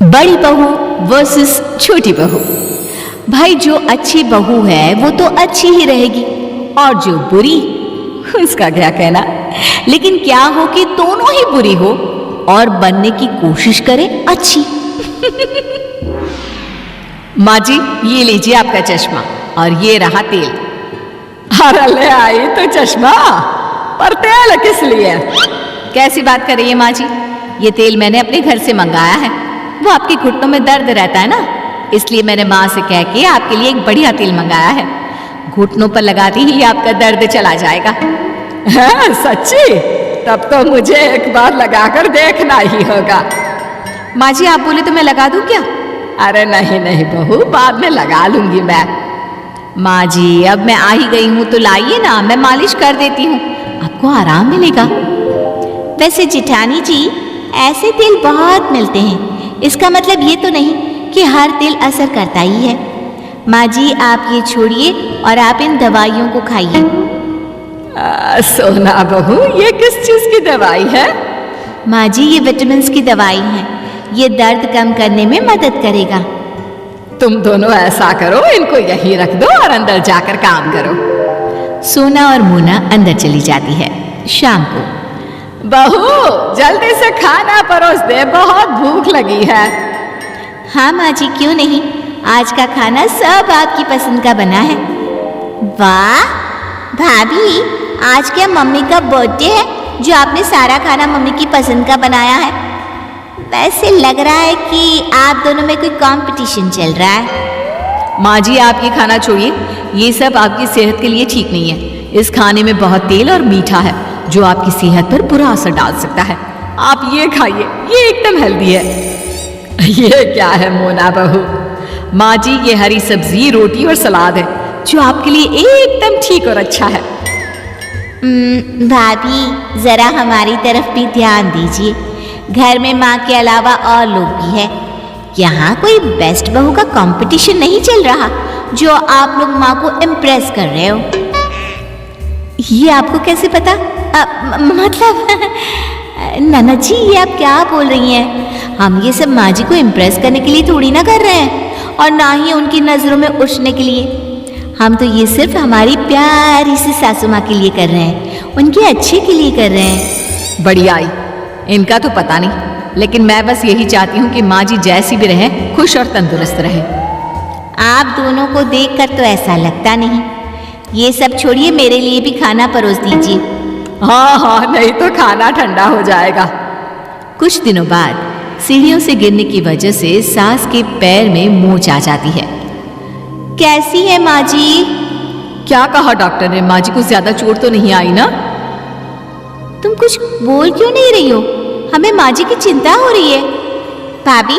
बड़ी बहू वर्सेस छोटी बहू। भाई जो अच्छी बहू है वो तो अच्छी ही रहेगी और जो बुरी उसका क्या कहना। लेकिन क्या हो कि दोनों ही बुरी हो और बनने की कोशिश करे अच्छी। माँ जी ये लीजिए आपका चश्मा और ये रहा तेल। अरे ले आई तो चश्मा पर तेल किस लिए? कैसी बात कर रही है माँ जी, ये तेल मैंने अपने घर से मंगाया है। वो आपके घुटनों में दर्द रहता है ना, इसलिए मैंने माँ से कह के आपके लिए एक बढ़िया तेल मंगाया है। घुटनों पर लगाते ही आपका दर्द चला जाएगा। है सच्ची? तब तो मुझे एक बार लगाकर देखना ही होगा। माँ जी आप बोले तो मैं लगा दूं क्या? अरे नहीं नहीं बहू, बाद में लगा लूंगी मैं। माँ जी अब मैं आ ही गई हूँ तो लाइए ना, मैं मालिश कर देती हूँ, आपको आराम मिलेगा। वैसे जिठानी जी ऐसे तेल बहुत मिलते हैं, इसका मतलब ये तो नहीं कि हर तेल असर करता ही है। माँ जी आप ये छोड़िए और आप इन दवाइयों को खाइए। सोना बहू ये किस चीज की दवाई है? माँ जी ये विटामिन्स की दवाई है, ये दर्द कम करने में मदद करेगा। तुम दोनों ऐसा करो, इनको यहीं रख दो और अंदर जाकर काम करो। सोना और मोना अंदर चली जाती है। शाम को बहू जल्दी से खाना परोस दे, बहुत भूख लगी है। हाँ माँ जी क्यों नहीं, आज का खाना सब आपकी पसंद का बना है। वाह भाभी आज क्या मम्मी का बर्थडे है जो आपने सारा खाना मम्मी की पसंद का बनाया है? वैसे लग रहा है कि आप दोनों में कोई कंपटीशन चल रहा है। माँ जी आप ये खाना छोड़िए, ये सब आपकी सेहत के लिए ठीक नहीं है। इस खाने में बहुत तेल और मीठा है जो आपकी सेहत पर बुरा असर डाल सकता है। आप ये खाइए, ये एकदम हेल्दी है। ये क्या है मोना बहू? माँ जी ये हरी सब्जी, रोटी और सलाद है जो आपके लिए एकदम ठीक और अच्छा है। भाभी जरा हमारी तरफ भी ध्यान दीजिए, घर में माँ के अलावा और लोग भी है। यहाँ कोई बेस्ट बहू का कंपटीशन नहीं चल रहा जो आप लोग माँ को इम्प्रेस कर रहे हो। ये आपको कैसे पता? मतलब ननद जी ये आप क्या बोल रही हैं? हम ये सब माँ जी को इम्प्रेस करने के लिए थोड़ी ना कर रहे हैं और ना ही उनकी नजरों में उठने के लिए। हम तो ये सिर्फ हमारी प्यारी सी सासू माँ के लिए कर रहे हैं, उनके अच्छे के लिए कर रहे हैं। बढ़िया आई, इनका तो पता नहीं, लेकिन मैं बस यही चाहती हूँ कि माँ जी जैसी भी रहे खुश और तंदुरुस्त रहे। आप दोनों को देखकर तो ऐसा लगता नहीं। ये सब छोड़िए, मेरे लिए भी खाना परोस दीजिए। हाँ हाँ नहीं तो खाना ठंडा हो जाएगा। कुछ दिनों बाद सीढ़ियों से गिरने की वजह से सास के पैर में मोच आ जाती है। कैसी है माँ जी? क्या कहा डॉक्टर ने? माँ जी को ज्यादा चोट तो नहीं आई ना? तुम कुछ बोल क्यों नहीं रही हो? हमें माँ जी की चिंता हो रही है। भाभी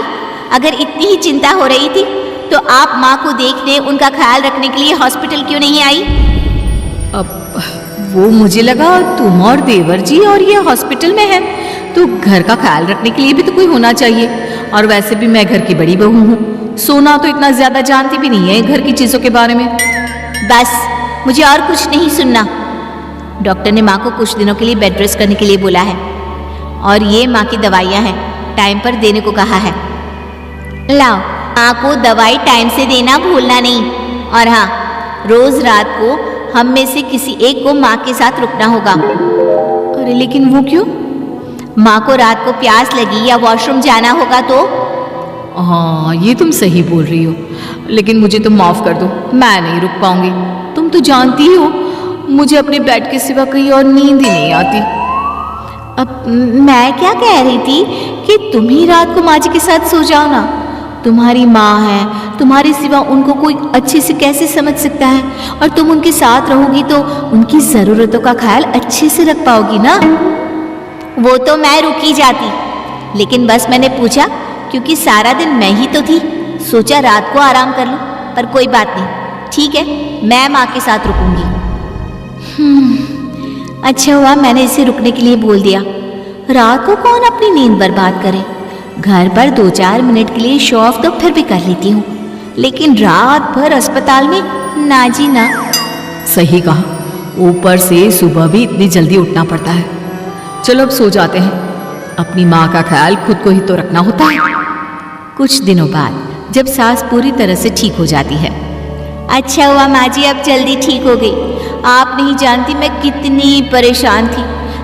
अगर इतनी ही चिंता हो रही थी तो आप माँ को देखने, उनका ख्याल रखने के लिए हॉस्पिटल क्यों नहीं आई? अब वो मुझे लगा तुम और देवर जी और ये हॉस्पिटल में है तो घर का ख्याल रखने के लिए भी तो कोई होना चाहिए। और वैसे भी मैं घर की बड़ी बहू हूँ, सोना तो इतना ज्यादा जानती भी नहीं है घर की चीजों के बारे में। बस मुझे और कुछ नहीं सुनना। डॉक्टर ने माँ को कुछ दिनों के लिए बेड रेस्ट करने के लिए बोला है और ये माँ की दवाइयाँ हैं, टाइम पर देने को कहा है। लाओ माँ को दवाई टाइम से देना भूलना नहीं। और हाँ रोज रात को हम में से किसी एक को माँ के साथ रुकना होगा। अरे लेकिन वो क्यों? माँ को रात को प्यास लगी या वॉशरूम जाना होगा तो? हाँ ये तुम सही बोल रही हो, लेकिन मुझे तुम माफ कर दो, मैं नहीं रुक पाऊंगी। तुम तो जानती हो मुझे अपने बेड के सिवा कहीं और नींद ही नहीं आती। अब मैं क्या कह रही थी कि तुम ही रात को माँ जी के साथ सो जाओ ना। तुम्हारी माँ है, तुम्हारे सिवा उनको कोई अच्छे से कैसे समझ सकता है, और तुम उनके साथ रहोगी तो उनकी जरूरतों का ख्याल अच्छे से रख पाओगी ना। वो तो मैं रुक ही जाती, लेकिन बस मैंने पूछा क्योंकि सारा दिन मैं ही तो थी, सोचा रात को आराम कर लूं। पर कोई बात नहीं, ठीक है मैं माँ के साथ रुकूंगी। अच्छा हुआ मैंने इसे रुकने के लिए बोल दिया। रात को कौन अपनी नींद बर्बाद करे? घर पर 2-4 मिनट के लिए शो ऑफ तो फिर भी कर लेती हूँ, लेकिन रात भर अस्पताल में ना जी ना। सही कहा, ऊपर से सुबह भी इतनी जल्दी उठना पड़ता है। चलो अब सो जाते हैं, अपनी माँ का ख्याल खुद को ही तो रखना होता है। कुछ दिनों बाद जब सास पूरी तरह से ठीक हो जाती है। अच्छा हुआ माँ जी, अब जल्दी ठीक हो गई। आप नहीं जानती मैं कितनी परेशान थी।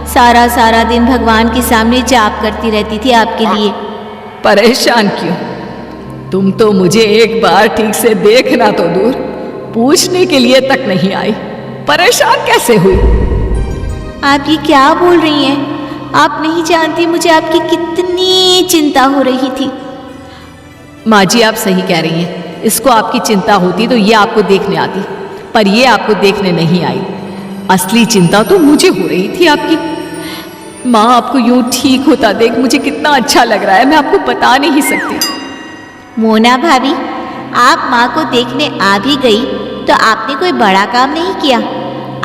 सारा सारा दिन भगवान के सामने जाप करती रहती थी आपके लिए। परेशान क्यों? तुम तो मुझे एक बार ठीक से देखना तो दूर, पूछने के लिए तक नहीं आई। परेशान कैसे हुई? आप ये क्या बोल रही हैं? आप नहीं जानती मुझे आपकी कितनी चिंता हो रही थी। माँ जी, आप सही कह रही हैं। इसको आपकी चिंता होती तो ये आपको देखने आती, पर ये आपको देखने नहीं आई। असली चिंता तो मुझे हो रही थी आपकी। माँ, आपको यूं ठीक होता देख मुझे कितना अच्छा लग रहा है, मैं आपको बता नहीं सकती। मोना भाभी, आप माँ को देखने आ भी गई तो आपने कोई बड़ा काम नहीं किया।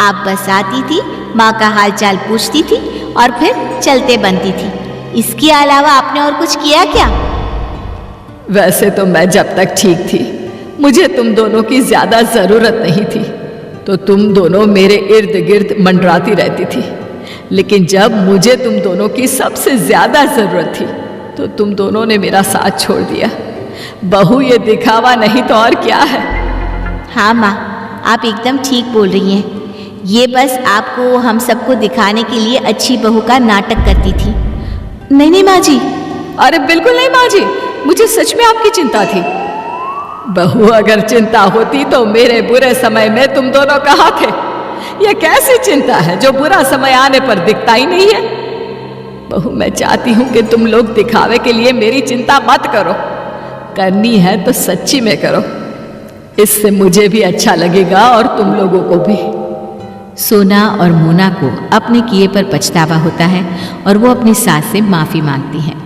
आप बस आती थी, माँ का हाल चाल पूछती थी और फिर चलते बनती थी। इसके अलावा आपने और कुछ किया क्या? वैसे तो मैं जब तक ठीक थी मुझे तुम दोनों की ज्यादा जरूरत नहीं थी, तो तुम दोनों मेरे इर्द गिर्द मंडराती रहती थी। लेकिन जब मुझे तुम दोनों की सबसे ज्यादा जरूरत थी तो तुम दोनों ने मेरा साथ छोड़ दिया। बहू, ये दिखावा नहीं तो और क्या है? हाँ माँ, आप एकदम ठीक बोल रही हैं। ये बस आपको हम सबको दिखाने के लिए अच्छी बहू का नाटक करती थी। नहीं नहीं माँ जी, अरे बिल्कुल नहीं माँ जी, मुझे सच में आपकी चिंता थी। बहू, अगर चिंता होती तो मेरे बुरे समय में तुम दोनों कहाँ थे? यह कैसी चिंता है जो बुरा समय आने पर दिखता ही नहीं है? बहू, मैं चाहती हूं कि तुम लोग दिखावे के लिए मेरी चिंता मत करो। करनी है तो सच्ची में करो, इससे मुझे भी अच्छा लगेगा और तुम लोगों को भी। सोना और मोना को अपने किए पर पछतावा होता है और वो अपनी सास से माफी मांगती हैं।